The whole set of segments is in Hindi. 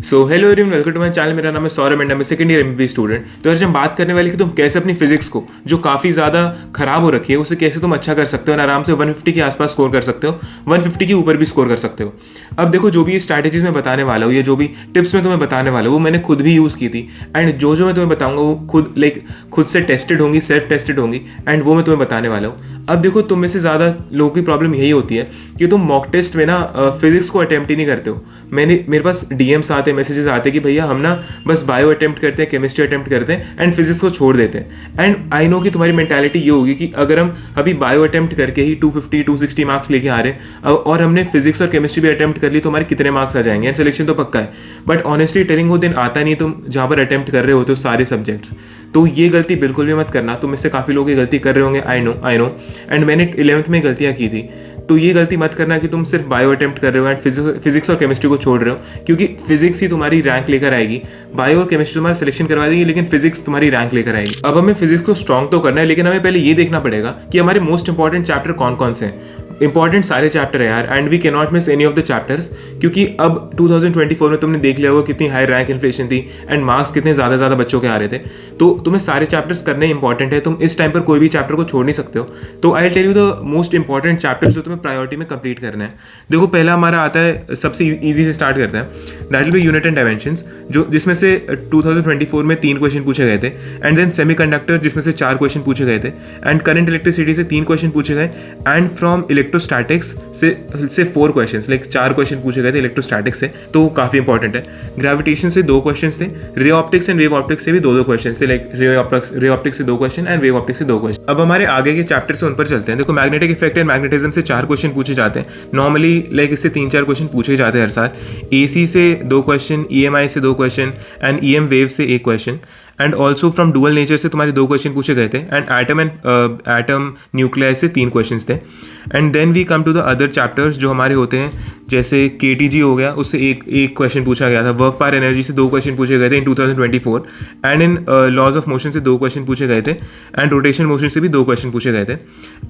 So hello everyone, welcome to my channel. मेरा नाम है सौरभ एंड मैं सेकंड ईयर एमबीबीएस स्टूडेंट। तो आज हम बात करने वाले कि तुम कैसे अपनी फिजिक्स को, जो काफ़ी ज़्यादा खराब हो रखी है, उसे कैसे तुम अच्छा कर सकते हो और आराम से 150 के आसपास स्कोर कर सकते हो, 150 के ऊपर भी स्कोर कर सकते हो। अब देखो, जो भी स्ट्रैटेजीज मैं बताने वाला हूँ या जो भी टिप्स मैं तुम्हें बताने वाला हूँ वो मैंने खुद भी यूज़ की थी। एंड जो मैं तुम्हें बताऊंगा वो खुद से टेस्टेड होंगी, सेल्फ टेस्टेड होंगी, एंड वो मैं तुम्हें बताने वाला हूँ। अब देखो, तुम में से ज़्यादा लोगों की प्रॉब्लम यही होती है कि तुम मॉक टेस्ट में ना फिजिक्स को अटेम्प्ट ही नहीं करते हो। मेरे पास डीएम्स आते हैं, मैसेजेस आते हैं कि भैया हम ना बस बायो अटेम्प्ट करते हैं, केमिस्ट्री अटेम्प्ट करते हैं एंड फिजिक्स को छोड़ देते हैं। एंड आई नो कि तुम्हारी मेंटालिटी ये होगी कि अगर हम अभी बायो अटेम्प्ट करके ही 250 260 मार्क्स लेके आ रहे हैं और हमने फिजिक्स और केमिस्ट्री भी अटेम्प्ट कर ली तो हमारे कितने मार्क्स आ जाएंगे एंड सिलेक्शन तो पक्का है। बट ऑनेस्टली टेलिंग, वो दिन आता नहीं तुम जहाँ पर अटेम्प्ट कर रहे होते हो सारे सब्जेक्ट्स। तो ये गलती बिल्कुल भी मत करना। तुम इससे काफ़ी लोग ये गलती कर रहे होंगे, आई नो। एंड मैंने 11th में गलतियाँ की थी। तो ये गलती मत करना कि तुम सिर्फ बायो अटेम्प्ट कर रहे हो एंड फिजिक्स और केमिस्ट्री को छोड़ रहे हो, क्योंकि फिजिक्स ही तुम्हारी रैंक लेकर आएगी। बायो और केमिस्ट्री तुम्हारा सिलेक्शन करवा देगी लेकिन फिजिक्स तुम्हारी रैंक लेकर आएगी। अब हमें फिजिक्स को स्ट्रॉन्ग तो करना है, लेकिन हमें पहले ये देखना पड़ेगा कि हमारे मोस्ट इंपॉर्टेंट चैप्टर कौन कौन से हैं। इंपॉर्टेंट सारे चैप्टर है यार, and we can not miss any of the chapters, क्योंकि अब 2024 में तुमने देख लिया होगा कितनी हाई रैंक इन्फ्लेशन थी एंड मार्क्स कितने ज़्यादा बच्चों के आ रहे थे। तो तुम्हें सारे चैप्टर्स करने इंपॉर्टेंट है। तुम इस टाइम पर कोई भी चैप्टर को छोड़ नहीं सकते हो। तो I tell you the most important chapters जो तुम्हें प्रायोरिटी में कंप्लीट करना है। देखो, पहला हमारा आता है, सबसे ईजी से स्टार्ट करते हैं, that will be unit and dimensions, जिसमें से 2024 में 3 क्वेश्चन पूछे गए थे। एंड देन सेमीकंडक्टर, जिसमें से 4 क्वेश्चन पूछे गए थे। एंड करंट इलेक्ट्रिसिटी से 3 क्वेश्चन पूछे गए। एंड फ्रॉम इलेक्ट्रोस्टैटिक्स से 4 क्वेश्चन, लाइक 4 क्वेश्चन पूछे गए थे इलेक्ट्रोस्टैटिक्स से, तो काफ़ी इंपॉर्टेंट है। ग्रेविटेशन से 2 क्वेश्चन थे। Ray optics and wave optics से भी 2 क्वेश्चन थे, लाइक रे ऑप्टिक्स से 2 क्वेश्चन एंड वेव ऑप्टिक्स से 2 क्वेश्चन। अब हमारे आगे के चैप्टर से उन पर चलते हैं। देखो, मैग्नेटिक इफेक्ट एंड मैग्नेटिज्म से 4 क्वेश्चन पूछे जाते हैं नॉर्मली, लाइक इससे 3-4 क्वेश्चन पूछे जाते हैं हर साल। एसी से 2 क्वेश्चन, ईएमआई से 2 क्वेश्चन एंड ईएम वेव से 1 question. And also from dual nature से तुम्हारे 2 क्वेश्चन पूछे गए थे। एंड एटम न्यूक्लियस से 3 क्वेश्चन थे। And then we come to the other chapters जो हमारे होते हैं, जैसे केटीजी हो गया, उससे एक क्वेश्चन पूछा गया था। वर्क पावर एनर्जी से 2 क्वेश्चन पूछे गए थे in 2024। And in laws of motion से 2 क्वेश्चन पूछे गए थे। एंड रोटेशन मोशन से भी 2 क्वेश्चन पूछे गए थे।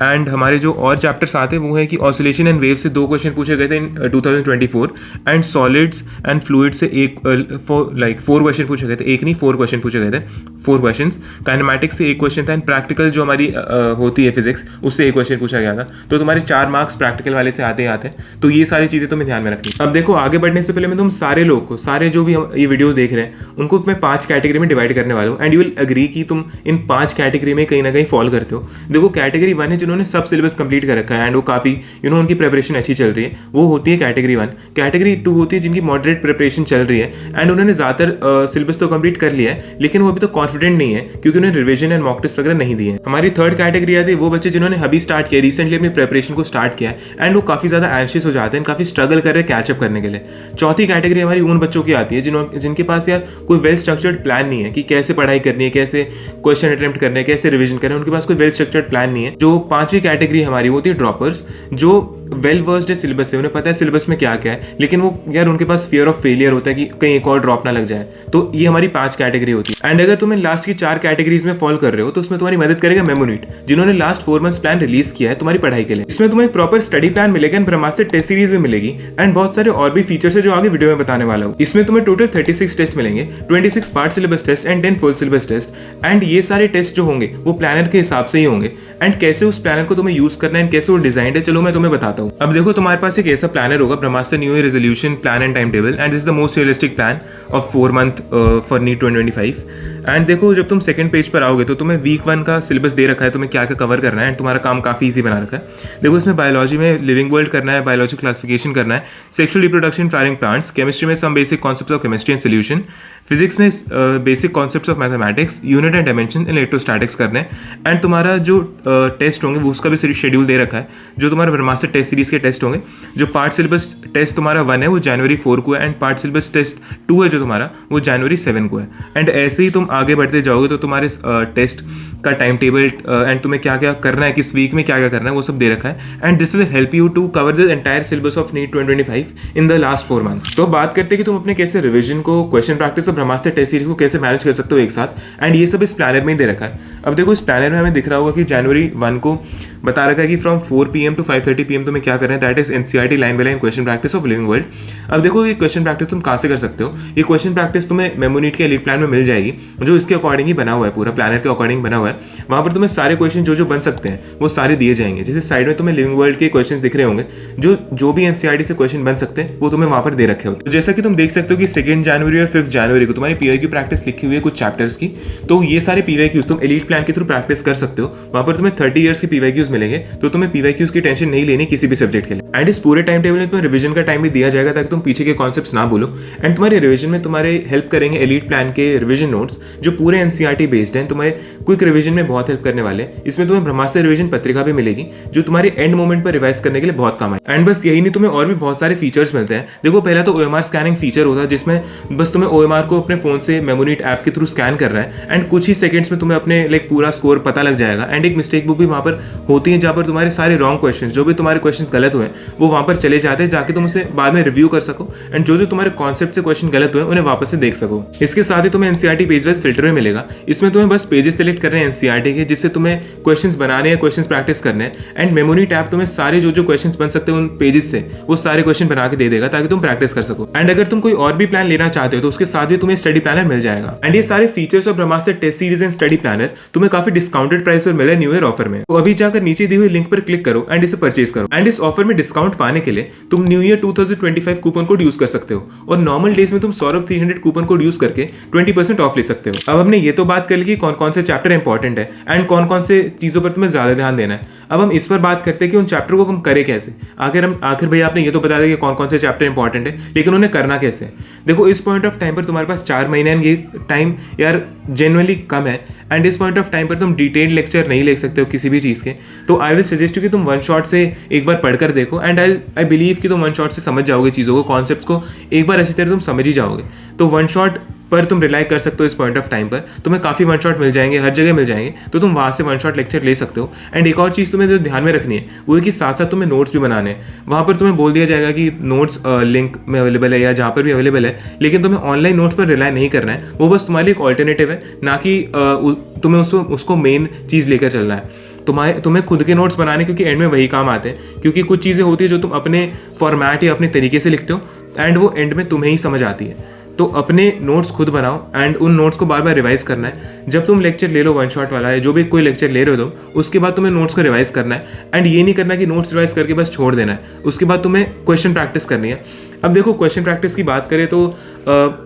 एंड हमारे जो और चैप्टर्स आते हैं वो है कि ऑसिलेशन एंड वेव से 2 क्वेश्चन पूछे गए थे in 2024। And solids and fluid से 4 क्वेश्चन पूछे गए थे। एक नहीं, 4 क्वेश्चन पूछे गए थे, 4 क्वेश्चन। काइनेमैटिक्स से 1 क्वेश्चन था। एंड प्रैक्टिकल जो हमारी होती है फिजिक्स, उससे 1 क्वेश्चन पूछा गया था। तो तुम्हारे 4 मार्क्स प्रैक्टिकल वाले से आते हैं। तो ये सारी चीज़ें तुम्हें ध्यान में रखनी। अब देखो, आगे बढ़ने से पहले मैं तुम सारे लोग को, सारे जो भी ये वीडियोस देख रहे हैं, उनको मैं 5 कैटेगरी में डिवाइड करने वाला हूँ। एंड यू विल एग्री कि तुम इन 5 कैटेगरी में कहीं ना कहीं फॉल करते हो। देखो, कैटेगरी 1 है जिन्होंने सब सिलेबस कंप्लीट कर रखा है एंड वो काफ़ी उनकी प्रिपरेशन अच्छी चल रही है, वो होती है कैटेगरी 1। कैटेगरी 2 होती है जिनकी मॉडरेट प्रिपरेशन चल रही है एंड उन्होंने ज़्यादातर सिलेबस तो कंप्लीट कर लिया है, लेकिन वो अभी तो कॉन्फिडेंट नहीं है क्योंकि उन्हें रिविजन एंड मॉक टेस्ट वगैरह नहीं दिए हैं। हमारी 3rd कैटेगरी आती है वो बच्चे जिन्होंने अभी स्टार्ट किया, रिसेंटली अपनी प्रिपरेशन को स्टार्ट किया है एंड वो काफ़ी ज़्यादा एंशियस हो जाते हैं, काफ़ी स्ट्रगल कर रहे हैं कैचअप करने के लिए। 4थी कैटेगरी हमारी उन बच्चों की आती है जिनके पास यार कोई वेल स्ट्रक्चर्ड प्लान नहीं है कि कैसे पढ़ाई करनी है, कैसे क्वेश्चन अटेम्प्ट करने हैं, कैसे रिवीजन करना है। उनके पास कोई वेल स्ट्रक्चर्ड प्लान नहीं है। जो 5वीं कैटेगरी हमारी होती है ड्रॉपर्स, जो वेल वर्स्ड है सिलेबस से, उन्हें पता है सिलेबस में क्या क्या है, लेकिन वो यार उनके पास फियर ऑफ फेलियर होता है कि कहीं एक और ड्रॉप ना लग जाए। तो ये हमारी 5 कैटेगरी होती है। एंड अगर तुम लास्ट की 4 कैटेगरीज में फॉल कर रहे हो तो उसमें तुम्हारी मदद करेगा मेमोनीट, जिन्होंने लास्ट 4 मंथ्स प्लान रिलीज किया है तुम्हारी पढ़ाई के लिए। इसमें तुम्हें एक प्रॉपर स्टडी प्लान मिलेगा, ब्रह्मास्त्र टेस्ट सीरीज भी मिलेगी एंड बहुत सारे और भी फीचर्स है जो आगे वीडियो में बताने वाला हूँ। इसमें तुम्हें टोटल 36 टेस्ट मिलेंगे, 26 part syllabus test and 10 full syllabus test. And ये सारे टेस्ट जो होंगे वो प्लानर के हिसाब से ही होंगे। एंड कैसे उस प्लानर को तुम्हें यूज करना है एंड कैसे वो डिजाइन है, चलो मैं तुम्हें बताता हूँ। अब देखो, तुम्हारे पास एक ऐसा प्लानर होगा, Brahmastra new year resolution plan and time table, and this is the most realistic plan of 4 month for NEET 2025। And देखो, जब तुम सेकंड पेज पर आओगे तो तुम्हें वीक 1 का सिलेबस दे रखा है, तुम्हें क्या क्या कवर करना है एंड तुम्हारा काम काफ़ी ईजी बना रखा है। देखो, इसमें बायोलॉजी में लिविंग वर्ल्ड करना है, बायोलॉजी क्लासिफिकेशन करना है, sexual reproduction flowering plants, chemistry में some basic concepts of chemistry and solution, physics में basic concepts of mathematics, unit and dimension and electrostatics करने हैं। एंड तुम्हारा जो टेस्ट होंगे वो उसका भी शेड्यूल दे रखा है, जो तुम्हारा ब्रह्मास्त्र टेस्ट सीरीज के टेस्ट होंगे। जो पार्ट सिलेबस टेस्ट तुम्हारा 1 है वो जनवरी 4 को है एंड पार्ट सिलेबस टेस्ट 2 है जो तुम्हारा वो जनवरी 7 को है। एंड ऐसे ही तुम आगे बढ़ते जाओगे तो तुम्हारे टेस्ट का टाइम टेबल एंड तुम्हें क्या क्या करना है, किस वीक में क्या क्या करना है, वो सब दे रखा है। And this will help you to cover the entire syllabus of NEET 2025 in the last 4 months. तो बात करते हैं कि तुम अपने कैसे रिविजन को, क्वेश्चन प्रैक्टिस और ब्रह्मास्त्र टेस्ट सीरीज को कैसे मैनेज कर सकते हो एक साथ। एंड ये सब इस प्लानर में ही दे रखा है। अब देखो, इस प्लानर में हमें दिख रहा होगा कि जनवरी 1 को बता रखा है कि फ्रॉम 4 PM to 5:30 PM तुम्हें क्या करना है, that is NCERT line by line question practice of living world. अब देखो ये क्वेश्चन प्रैक्टिस तुम कहाँ से कर सकते हो, ये क्वेश्चन प्रैक्टिस तुम्हें मेमोनीट के एलीट प्लान में मिल जाएगी, जो इसके अकॉर्डिंग ही बना हुआ है, पूरा प्लानर के अकॉर्डिंग बना हुआ है। वहाँ पर तुम्हें सारे क्वेश्चन जो बन सकते हैं वो सारे दिए जाएंगे। जैसे साइड में तुम्हें लिविंग वर्ल्ड के क्वेश्चन दिख रहे होंगे, जो भी एनसीईआरटी से क्वेश्चन बन सकते हैं वो तुम्हें वहाँ पर दे रखे होते हैं। तो जैसा कि तुम देख सकते हो कि 2 जनवरी और 5 जनवरी को तुम्हारी पीवाईक्यू प्रैक्टिस लिखी हुई है कुछ चैप्टर्स की। तो ये सारे पीवाईक्यूज तुम एलीट प्लान के थ्रू प्रैक्टिस कर सकते हो। वहाँ पर तुम्हें 30 ईयर्स के पीवाईक्यूज मिलेंगे, तो तुम्हें पीवाईक्यूज की टेंशन नहीं लेनी किसी भी सब्जेक्ट के लिए। एंड इस पूरे टाइम टेबल में तुम्हें रिवीजन का टाइम भी दिया जाएगा ताकि तुम पीछे के कॉन्सेप्ट्स ना भूलो। एंड तुम्हारे रिवीजन में तुम्हारे हेल्प करेंगे एलीट प्लान के रिवीजन नोट्स, जो पूरे एनसीईआरटी बेस्ड हैं, तुम्हें क्विक रिवीजन में बहुत हेल्प करने वाले हैं। इसमें तुम्हें ब्रह्मास्त्र रिवीजन पत्रिका भी मिलेगी, जो तुम्हारे एंड मोमेंट पर रिवाइज करने के लिए बहुत काम आए। एंड बस यही नहीं, तुम्हें और भी बहुत सारे फीचर्स मिलते हैं। देखो पहला तो OMR स्कैनिंग फीचर होता है, जिसमें बस तुम्हें OMR को अपने फोन से मेमोनीट ऐप के थ्रू स्कैन कर रहा है एंड कुछ ही सेकंड्स में तुम्हें अपने पूरा स्कोर पता लग जाएगा। एंड एक मिस्टेक बुक भी वहाँ पर होती है, जहाँ पर तुम्हारे सारे रॉन्ग क्वेश्चंस, जो भी तुम्हारे क्वेश्चंस गलत हुए वो वहाँ पर चले जाते हैं, जाके तुम उसे बाद में रिव्यू कर सको एंड जो तुम्हारे कॉन्सेप्ट से क्वेश्चन गलत हुए उन्हें वापस से देख सको। इसके साथ ही तुम्हें एनसीईआरटी पेज वाइज फिल्टर में मिलेगा। इसमें तुम्हें बस पेजेस सेलेक्ट करने हैं एनसीईआरटी के, जिससे तुम्हें क्वेश्चंस बनाने हैं, क्वेश्चंस प्रैक्टिस करने हैं। एंड मेमोनीट ऐप तुम्हें सारे जो क्वेश्चंस बन सकते हैं उन पेजेस से वो सारे क्वेश्चन बना के दे देगा ताकि तुम प्रैक्टिस कर सको। एंड अगर तुम कोई और भी प्लान लेना चाहते हो तो उसके साथ भी तुम्हें स्टडी प्लानर मिल जाएगा। एंड ये सारे features of Brahmastra test series and study planner तुम्हें काफी डिस्काउंटेड प्राइस पर मिले न्यू ईयर ऑफर में। तो अभी जाकर नीचे दी हुई लिंक पर क्लिक करो एंड इसे परचेज करो। एंड इस ऑफर में डिस्काउंट पाने के लिए तुम new year 2025 coupon code use कर सकते हो, और नॉर्मल डेज में तुम सौरभ 300 कूपन कोड यूज करके 20% ऑफ ले सकते हो। अब हमने ये तो बात कर ली कि कौन कौन से चैप्टर इंपॉर्टेंट है एंड कौन कौन से चीजों पर तुम्हें ज्यादा ध्यान देना है। अब हम इस पर बात करते हैं कि उन चैप्टर को हम करें कैसे। आखिर भैया आपने ये तो बता दिया कि कौन कौन से चैप्टर इंपॉर्टेंट है, लेकिन उन्हें करना कैसे। देखो इस पॉइंट ऑफ टाइम पर तुम्हारे पास 4 महीने, ये टाइम यार जेन्युइनली कम है। एंड इस पॉइंट ऑफ टाइम पर तुम डिटेल्ड लेक्चर नहीं ले सकते हो किसी भी चीज़ के। तो आई विल सजेस्ट यू कि तुम वन शॉट से एक बार पढ़कर देखो एंड आई बिलीव कि तुम वन शॉट से समझ जाओगे चीज़ों को, कॉन्सेप्ट को एक बार अच्छी तरह तुम समझ ही जाओगे। तो वन शॉट पर तुम रिलाई कर सकते हो। इस पॉइंट ऑफ टाइम पर तुम्हें काफ़ी वन शॉट मिल जाएंगे, हर जगह मिल जाएंगे, तो तुम वहाँ से वन शॉट लेक्चर ले सकते हो। एंड एक और चीज़ तुम्हें जो ध्यान में रखनी है वो है कि साथ साथ तुम्हें नोट्स भी बनाने हैं। वहाँ पर तुम्हें बोल दिया जाएगा कि नोट्स लिंक में अवेलेबल है या जहाँ पर भी अवेलेबल है, लेकिन तुम्हें ऑनलाइन नोट्स पर रिलाई नहीं करना है। वो बस तुम्हारे लिए एक ऑल्टरनेटिव है, ना कि तुम्हें उसको मेन चीज़ लेकर चलना है। तुम्हें खुद के नोट्स बनाने, क्योंकि एंड में वही काम आते हैं। क्योंकि कुछ चीज़ें होती है जो तुम अपने फॉर्मेट या अपने तरीके से लिखते हो एंड वो एंड में तुम्हें ही समझ आती है। तो अपने नोट्स खुद बनाओ एंड उन नोट्स को बार बार रिवाइज करना है। जब तुम लेक्चर ले लो वन शॉट वाला है, जो भी कोई लेक्चर ले रहे हो तुम, उसके बाद तुम्हें नोट्स को रिवाइज करना है। एंड ये नहीं करना कि नोट्स रिवाइज करके बस छोड़ देना है, उसके बाद तुम्हें क्वेश्चन प्रैक्टिस करनी है। अब देखो क्वेश्चन प्रैक्टिस की बात करें तो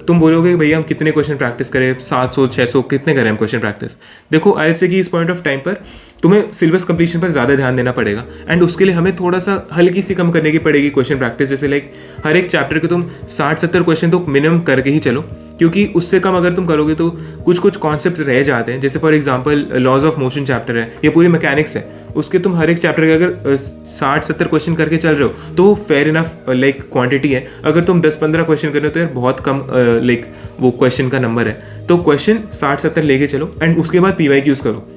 तुम बोलोगे भैया हम कितने क्वेश्चन प्रैक्टिस करें, 700 600 कितने करें हम क्वेश्चन प्रैक्टिस। देखो आई से कि इस पॉइंट ऑफ टाइम पर तुम्हें सिलेबस कंप्लीशन पर ज़्यादा ध्यान देना पड़ेगा एंड उसके लिए हमें थोड़ा सा हल्की सी कम करने की पड़ेगी क्वेश्चन प्रैक्टिस। जैसे लाइक हर एक चैप्टर के तुम 60-70 क्वेश्चन तो मिनिमम करके ही चलो, क्योंकि उससे कम अगर तुम करोगे तो कुछ कॉन्सेप्ट रह जाते हैं। जैसे for example laws of motion chapter है, ये पूरी मैकेनिक्स है, उसके तुम हर एक चैप्टर के अगर 60-70 क्वेश्चन करके चल रहे हो तो फेयर इनफ लाइक क्वांटिटी है। अगर तुम 10-15 क्वेश्चन कर रहे हो तो यार बहुत कम लाइक वो क्वेश्चन का नंबर है। तो क्वेश्चन 60-70 लेके चलो एंड उसके बाद पीवाईक्यूज करो,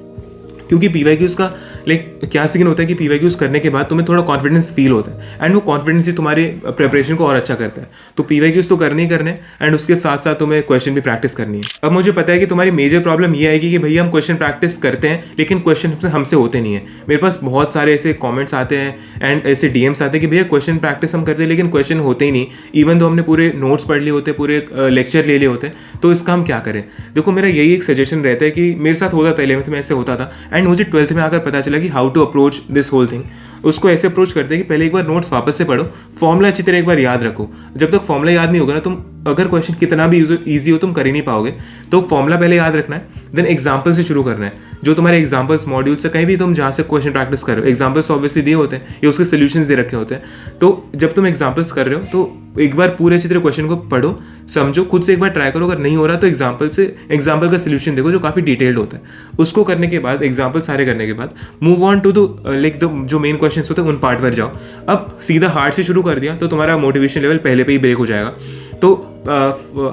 क्योंकि पीवाईक्यूज का लाइक क्या सीन होता है कि पीवाईक्यूज करने के बाद तुम्हें थोड़ा कॉन्फिडेंस फील होता है एंड वो कॉन्फिडेंस ही तुम्हारे प्रिपरेशन को और अच्छा करता है। तो पीवाईक्यूज तो करने ही करने एंड उसके साथ साथ तुम्हें क्वेश्चन भी प्रैक्टिस करनी है। अब मुझे पता है कि तुम्हारी मेजर प्रॉब्लम ये आएगी कि भैया हम क्वेश्चन प्रैक्टिस करते हैं लेकिन क्वेश्चन हमसे होते नहीं है। मेरे पास बहुत सारे ऐसे कॉमेंट्स आते हैं एंड ऐसे डीएम्स आते हैं कि भैया क्वेश्चन प्रैक्टिस हम करते हैं लेकिन क्वेश्चन होते ही नहीं, इवन तो हमने पूरे नोट्स पढ़ लिए होते, पूरे लेक्चर ले लिए होते हैं। तो इसका हम क्या करें। देखो मेरा यही एक सजेशन रहता है कि मेरे साथ होता था 11th में ऐसे होता था एंड मुझे 12th में आकर पता चला कि how to approach this whole thing. उसको ऐसे अप्रोच करते हैं कि पहले एक बार नोट्स वापस से पढ़ो, फॉर्मूला अच्छी तरह एक बार याद रखो। जब तक फॉर्मूला याद नहीं होगा ना, तुम अगर क्वेश्चन कितना भी ईजी हो तुम कर ही नहीं पाओगे। तो फॉर्मूला पहले याद रखना है, देन एग्जाम्पल से शुरू करना है। जो तुम्हारे एग्जाम्पल्स मॉड्यूल से कहीं भी तुम जहाँ से क्वेश्चन प्रैक्टिस कर रहे हो, एग्जाम्पल्स ऑब्वियसली दिए होते हैं या उसके सोल्यूशंस दे रखे होते हैं। तो जब तुम एग्जाम्पल्स कर रहे हो तो एक बार पूरे अच्छी तरह क्वेश्चन को पढ़ो, समझो, खुद से एक बार ट्राई करो। अगर नहीं हो रहा तो एग्जाम्पल का सोल्यूशन देखो जो काफ़ी डिटेल्ड होता है। उसको करने के बाद, एग्जाम्पल सारे करने के बाद मूव ऑन टू द जो मेन क्वेश्चन होते हैं उन पार्ट पर जाओ। अब सीधा हार्ड से शुरू कर दिया तो तुम्हारा मोटिवेशन लेवल पहले पे ही ब्रेक हो जाएगा। तो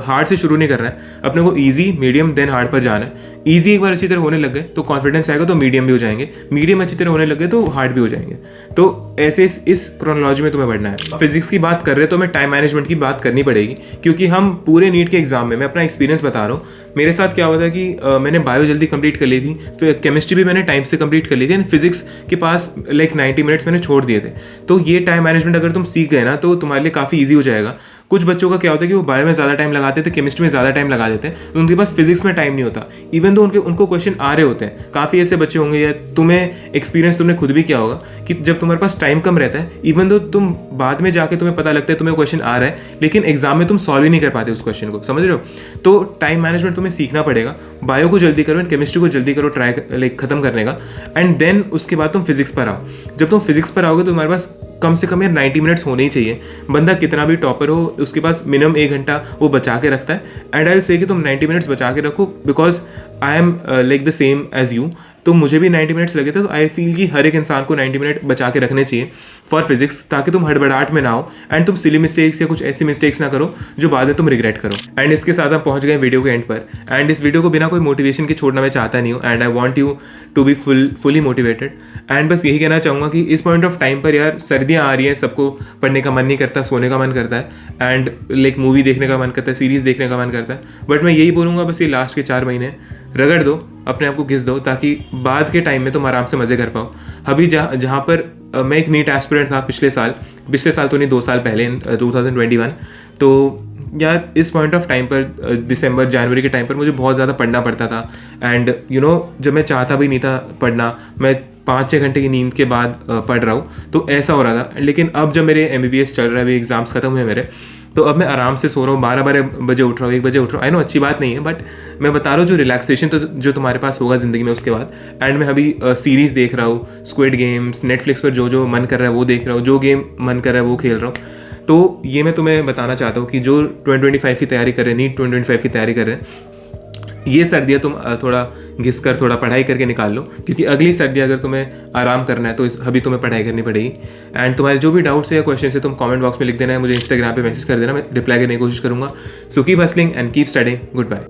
हार्ड से शुरू नहीं करना है, अपने को इजी, मीडियम, देन हार्ड पर जाना है। इजी एक बार अच्छी तरह होने लग गए तो कॉन्फिडेंस आएगा तो मीडियम भी हो जाएंगे, मीडियम अच्छी तरह होने लग गए तो हार्ड भी हो जाएंगे। तो ऐसे इस क्रोनोलॉजी में तुम्हें बढ़ना है। फिजिक्स की बात कर रहे तो मैं टाइम मैनेजमेंट की बात करनी पड़ेगी, क्योंकि हम पूरे नीट के एग्जाम में, मैं अपना एक्सपीरियंस बता रहा हूँ, मेरे साथ क्या हुआ था कि मैंने बायो जल्दी कंप्लीट कर ली थी, फिर केमिस्ट्री भी मैंने टाइम से कंप्लीट कर ली थी, एंड फिजिक्स के पास लाइक 90 मिनट्स मैंने छोड़ दिए थे। तो ये टाइम मैनेजमेंट अगर तुम सीख गए ना तो तुम्हारे लिए काफ़ी ईजी हो जाएगा। कुछ बच्चों का क्या होता है कि वो बायो में ज़्यादा टाइम लगाते थे, केमिस्ट्री में ज़्यादा टाइम लगा देते हैं, तो उनके पास फिजिक्स में टाइम नहीं होता, इवन तो उनको क्वेश्चन आ रहे होते हैं। काफ़ी ऐसे बच्चे होंगे, या तुम्हें एक्सपीरियंस तुमने खुद भी किया होगा कि जब तुम्हारे पास टाइम कम रहता है, इवन तो तुम बाद में जाके तुम्हें पता लगता है तुम्हें क्वेश्चन आ रहा है, लेकिन एग्जाम में तुम सॉल्व ही नहीं कर पाते उस क्वेश्चन को, समझ रहे हो। तो टाइम मैनेजमेंट तुम्हें सीखना पड़ेगा। बायो को जल्दी करो एंड केमिस्ट्री को जल्दी करो, ट्राई लाइक खत्म करने का, एंड देन उसके बाद तुम फिजिक्स पर आओ। जब तुम फिजिक्स पर आओगे तो तुम्हारे पास कम से कम यार 90 मिनट्स होने ही चाहिए। बंदा कितना भी टॉपर हो, उसके पास मिनिमम 1 घंटा वो बचा के रखता है, एंड आई विल से कि तुम 90 मिनट्स बचा के रखो, because I am like the same age you. तो मुझे भी 90 मिनट्स लगे थे, तो आई फील कि हर एक इंसान को 90 मिनट बचा के रखने चाहिए फॉर फिजिक्स, ताकि तुम हड़बड़ाहट में ना हो एंड तुम सिली मिस्टेक्स या कुछ ऐसी मिस्टेक्स ना करो जो बाद में तुम रिग्रेट करो। एंड इसके साथ हम पहुंच गए वीडियो के एंड पर, एंड इस वीडियो को बिना कोई मोटिवेशन के छोड़ना मैं चाहता नहीं हूँ, and I want you to be fully motivated. And बस यही कहना चाहूँगा कि इस पॉइंट ऑफ टाइम पर यार सर्दियाँ आ रही हैं, सबको पढ़ने का मन नहीं करता, सोने का मन करता है, एंड लाइक मूवी देखने का मन करता है, सीरीज़ देखने का मन करता है। बट मैं यही बोलूँगा, बस ये लास्ट के 4 महीने रगड़ दो, अपने आप को घिस दो, ताकि बाद के टाइम में तुम आराम से मज़े कर पाओ। अभी जहाँ पर मैं एक नीट एस्पिरेंट था पिछले साल तो नहीं, 2 साल पहले 2021, तो यार इस पॉइंट ऑफ टाइम पर दिसंबर जनवरी के टाइम पर मुझे बहुत ज़्यादा पढ़ना पड़ता था, एंड जब मैं चाहता भी नहीं था पढ़ना, मैं 5-6 घंटे की नींद के बाद पढ़ रहा हूँ, तो ऐसा हो रहा था। लेकिन अब जब मेरे MBBS चल रहा है, अभी एग्ज़ाम्स खत्म हुए मेरे, तो अब मैं आराम से सो रहा हूँ, 12 बजे उठ रहा हूँ, 1 बजे उठ रहा हूँ। आई नो अच्छी बात नहीं है, बट मैं बता रहा हूँ जो रिलैक्सेशन तो जो तुम्हारे पास होगा ज़िंदगी में उसके बाद। एंड मैं अभी सीरीज़ देख रहा हूँ, स्क्विड गेम्स, नेटफ्लिक्स पर जो मन कर रहा है वो देख रहा हूँ, जो गेम मन कर रहा है वो खेल रहा हूँ। तो ये मैं तुम्हें बताना चाहता हूँ कि जो 2025 की तैयारी कर रहे हैं, नीट 2025 की तैयारी कर रहे हैं, ये सर्दियाँ तुम थोड़ा घिस कर थोड़ा पढ़ाई करके निकाल लो, क्योंकि अगली सर्दी अगर तुम्हें आराम करना है तो अभी तुम्हें पढ़ाई करनी पड़ेगी। एंड तुम्हारे जो भी डाउट्स है या क्वेश्चन है तुम कमेंट बॉक्स में लिख देना है, मुझे इंस्टाग्राम पे मैसेज कर देना, मैं रिप्लाई करने की कोशिश करूँगा। So keep hustling and keep studying. Good bye.